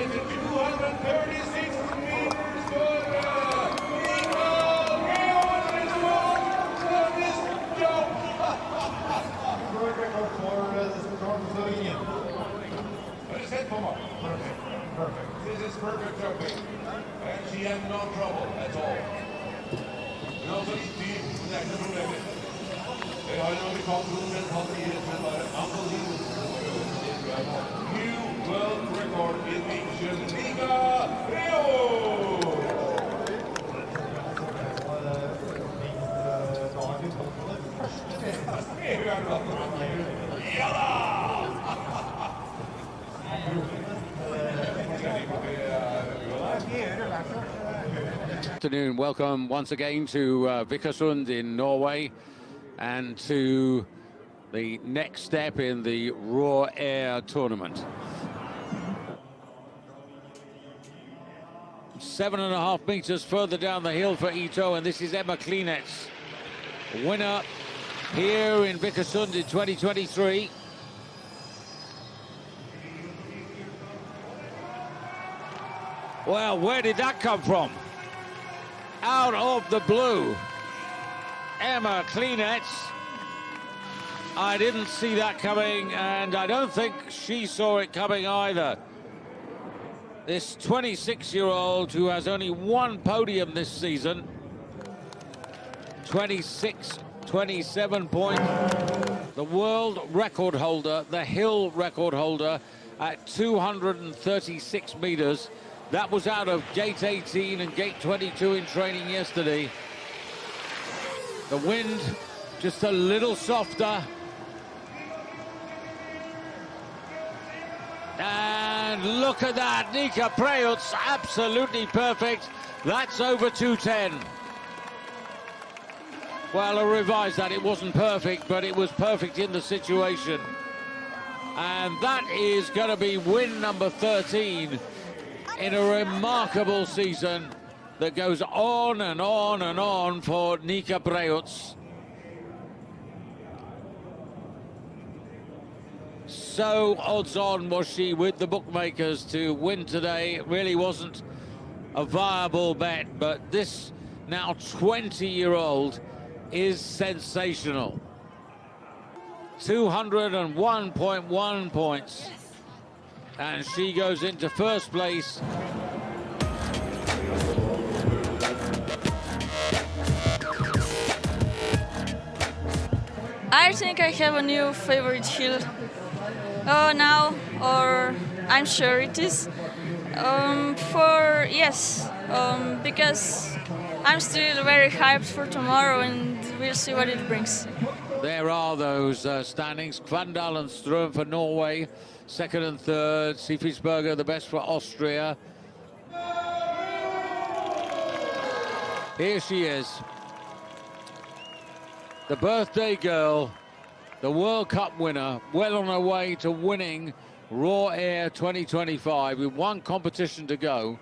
race at 236 meters for Nika. World record for Slovenia. What is that for? Perfect. Perfect. This is perfect jumping. And she has no trouble at all. No such deep problem. They har nog betalt 100 years, men bara unbelievable. New world record in the Nika Rio. Afternoon, welcome once again to Vikersund in Norway and to the next step in the Raw Air tournament. 7.5 meters further down the hill for Ito, and this is Emma Klinets, winner here in Vikersund in 2023. Well, where did that come from? Out of the blue, Emma Klinets. I didn't see that coming, and I don't think she saw it coming either. This 26-year-old who has only one podium this season, 27 points, the world record holder, the hill record holder at 236 meters. That was out of gate 18 and gate 22 in training yesterday. The wind just a little softer. And look at that, Nika Prevc, absolutely perfect. That's over 210. Well, I revised that, it wasn't perfect, but it was perfect in the situation. And that is going to be win number 13 in a remarkable season that goes on and on and on for Nika Prevc. So odds-on was she with the bookmakers to win today. It really wasn't a viable bet, but this now 20-year-old is sensational. 201.1 points. And she goes into first place. I think I have a new favorite hill now, or I'm sure it is. Because I'm still very hyped for tomorrow, and we'll see what it brings. There are those standings. Kvandal and Strøm for Norway, second and third. Sifisberger, the best for Austria. Here she is. The birthday girl, the World Cup winner, well on her way to winning Raw Air 2025 with one competition to go.